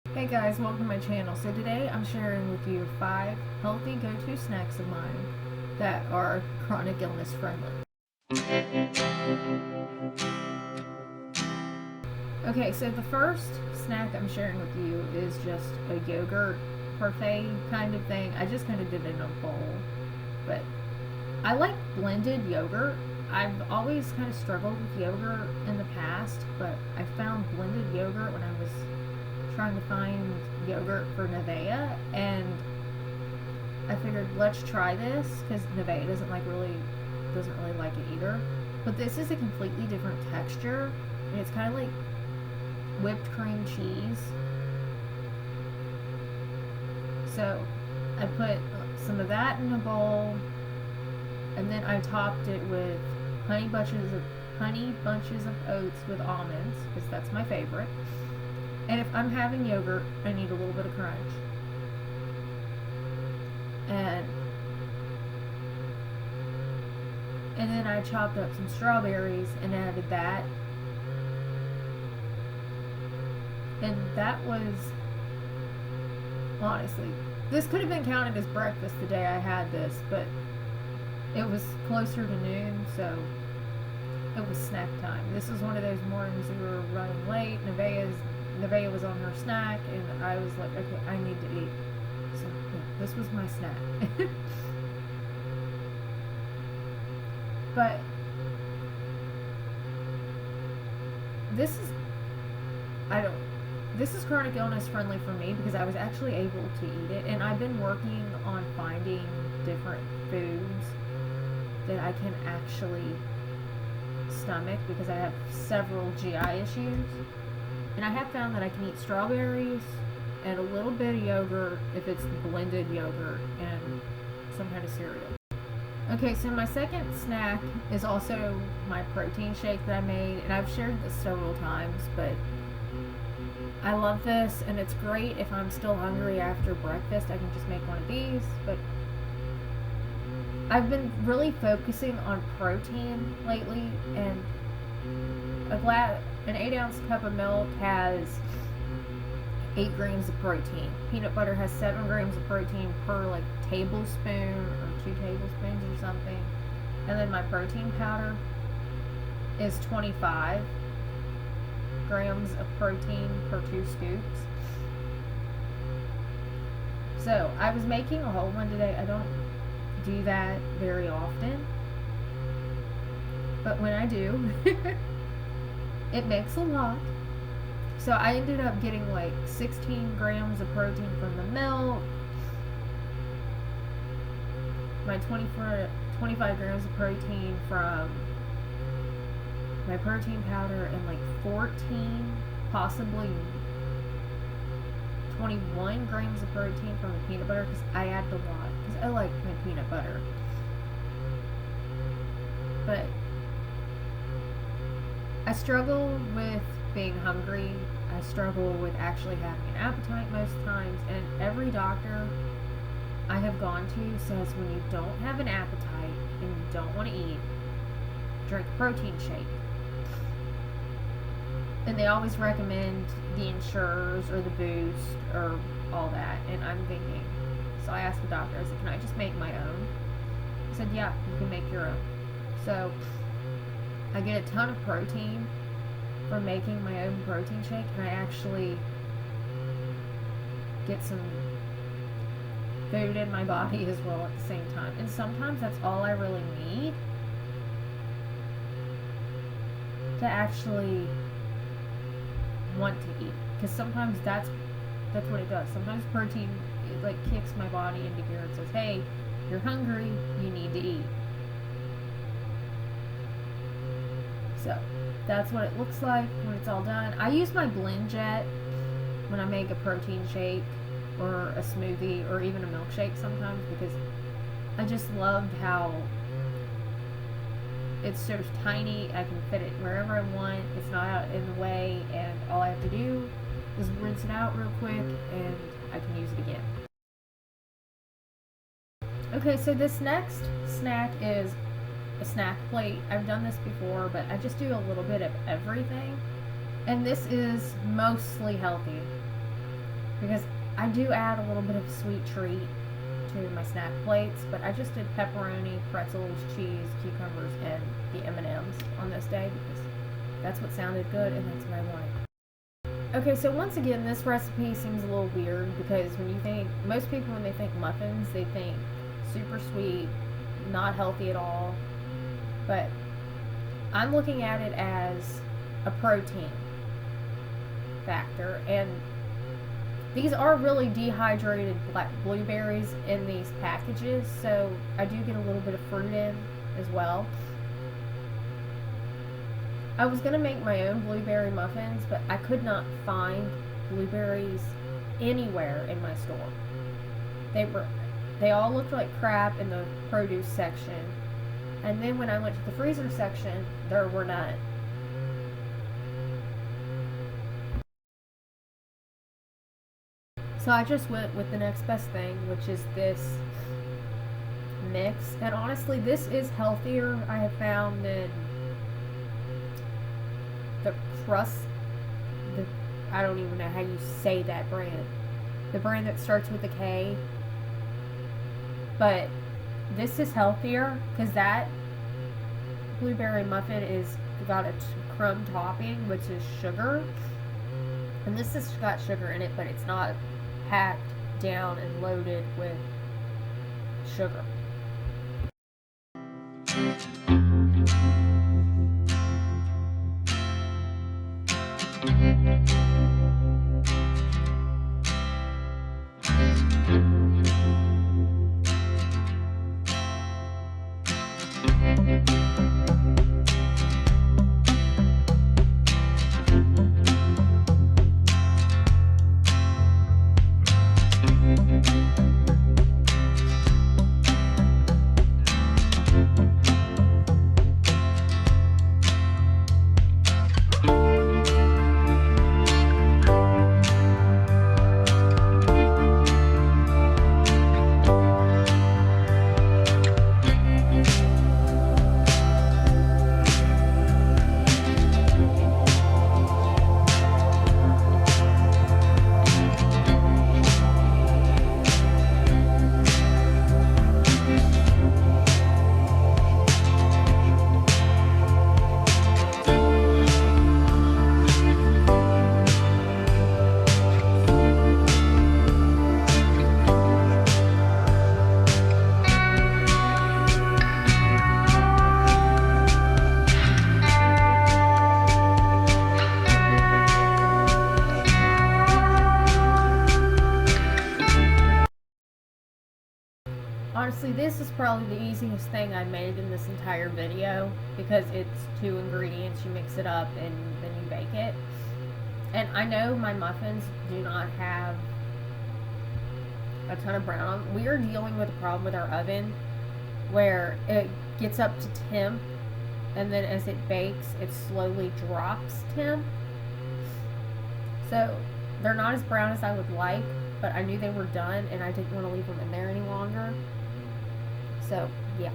Hey guys, welcome to my channel. So today I'm sharing with you 5 healthy go-to snacks of mine that are chronic illness friendly. Okay, so the first snack I'm sharing with you is just a yogurt parfait kind of thing. I just kind of did it in a bowl, but I like blended yogurt. I've always kind of struggled with yogurt in the past, but I found blended yogurt when I was trying to find yogurt for Nevea, and I figured let's try this because Nevea doesn't really like it either. But this is a completely different texture, and it's kind of like whipped cream cheese. So I put some of that in a bowl, and then I topped it with honey bunches of oats with almonds because that's my favorite. And if I'm having yogurt, I need a little bit of crunch. And then I chopped up some strawberries and added that. And that was, honestly, this could have been counted as breakfast the day I had this, but it was closer to noon, so it was snack time. This was one of those mornings we were running late. Nevea was on her snack, and I was like, okay, I need to eat. So yeah, this was my snack. But this is, I don't, this is chronic illness friendly for me because I was actually able to eat it, and I've been working on finding different foods that I can actually stomach because I have several GI issues. And I have found that I can eat strawberries and a little bit of yogurt if it's blended yogurt and some kind of cereal. Okay, so my second snack is also my protein shake that I made, and I've shared this several times, but I love this, and it's great if I'm still hungry after breakfast. I can just make one of these, but I've been really focusing on protein lately, and an 8-ounce cup of milk has 8 grams of protein. Peanut butter has 7 grams of protein per like tablespoon or 2 tablespoons or something. And then my protein powder is 25 grams of protein per 2 scoops. So I was making a whole one today. I don't do that very often, but when I do, it makes a lot. So I ended up getting like 16 grams of protein from the milk, my 25 grams of protein from my protein powder, and like 14, possibly 21 grams of protein from the peanut butter because I added a lot because I like my peanut butter. But I struggle with being hungry. I struggle with actually having an appetite most times, and every doctor I have gone to says when you don't have an appetite and you don't want to eat, drink protein shake. And they always recommend the Ensures or the Boost or all that, and I'm thinking, so I asked the doctor, I said, can I just make my own? He said, yeah, you can make your own. So I get a ton of protein from making my own protein shake, and I actually get some food in my body as well at the same time. And sometimes that's all I really need to actually want to eat, because sometimes that's what it does. Sometimes protein, it like kicks my body into gear and says, hey, you're hungry, you need to eat. So that's what it looks like when it's all done. I use my BlendJet when I make a protein shake or a smoothie or even a milkshake sometimes because I just love how it's so tiny. I can fit it wherever I want. It's not out in the way, and all I have to do is rinse it out real quick and I can use it again. Okay, so this next snack is a snack plate. I've done this before, but I just do a little bit of everything. And this is mostly healthy. because I do add a little bit of sweet treat to my snack plates, but I just did pepperoni, pretzels, cheese, cucumbers, and the M&Ms on this day because that's what sounded good and that's what I wanted. Okay, so once again, this recipe seems a little weird because when you think, most people when they think muffins, they think super sweet, not healthy at all, but I'm looking at it as a protein factor, and these are really dehydrated black blueberries in these packages, so I do get a little bit of fruit in as well. I was going to make my own blueberry muffins, but I could not find blueberries anywhere in my store. They all looked like crap in the produce section. And then when I went to the freezer section, there were none. So I just went with the next best thing, which is this mix. And honestly, this is healthier, I have found, than the crust, I don't even know how you say that brand. The brand that starts with a K. But this is healthier because that blueberry muffin is got a crumb topping, which is sugar. And this has got sugar in it, but it's not packed down and loaded with sugar. Honestly, this is probably the easiest thing I made in this entire video because it's 2 ingredients, you mix it up and then you bake it. And I know my muffins do not have a ton of brown on. We are dealing with a problem with our oven where it gets up to temp and then as it bakes, it slowly drops temp. So they're not as brown as I would like, but I knew they were done and I didn't want to leave them in there any longer. So, yeah.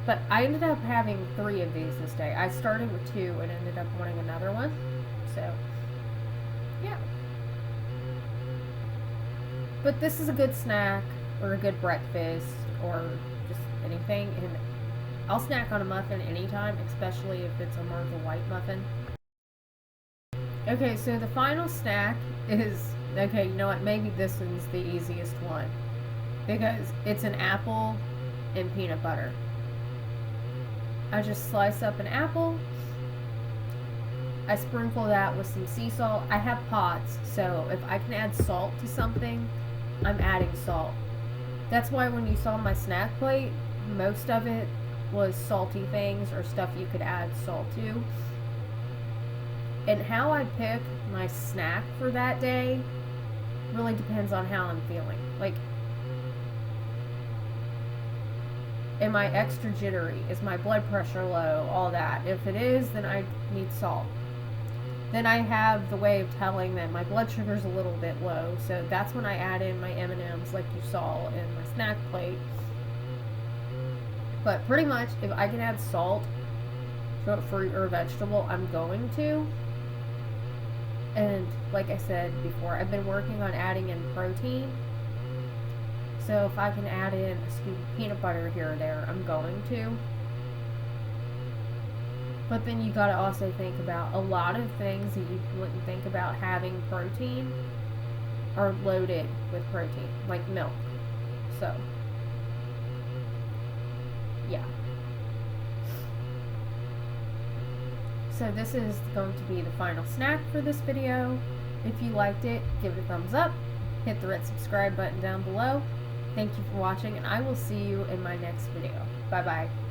But I ended up having 3 of these this day. I started with 2 and ended up wanting another one. So, yeah. But this is a good snack or a good breakfast or just anything. And I'll snack on a muffin anytime, especially if it's a Martha White muffin. Okay, so the final snack is, okay, you know what, maybe this one's the easiest one. Because it's an apple and peanut butter. I just slice up an apple. I sprinkle that with some sea salt. I have pots, so if I can add salt to something, I'm adding salt. That's why when you saw my snack plate, most of it was salty things or stuff you could add salt to. And how I pick my snack for that day really depends on how I'm feeling. Like, am I extra jittery? Is my blood pressure low? All that. If it is, then I need salt. Then I have the way of telling that my blood sugar's a little bit low, so that's when I add in my M&Ms like you saw in my snack plate. But pretty much, if I can add salt to a fruit or a vegetable, I'm going to. And like I said before, I've been working on adding in protein. So if I can add in a scoop of peanut butter here or there, I'm going to. But then you gotta also think about a lot of things that you wouldn't think about having protein are loaded with protein, like milk. So, yeah. So this is going to be the final snack for this video. If you liked it, give it a thumbs up. Hit the red subscribe button down below. Thank you for watching, and I will see you in my next video. Bye bye.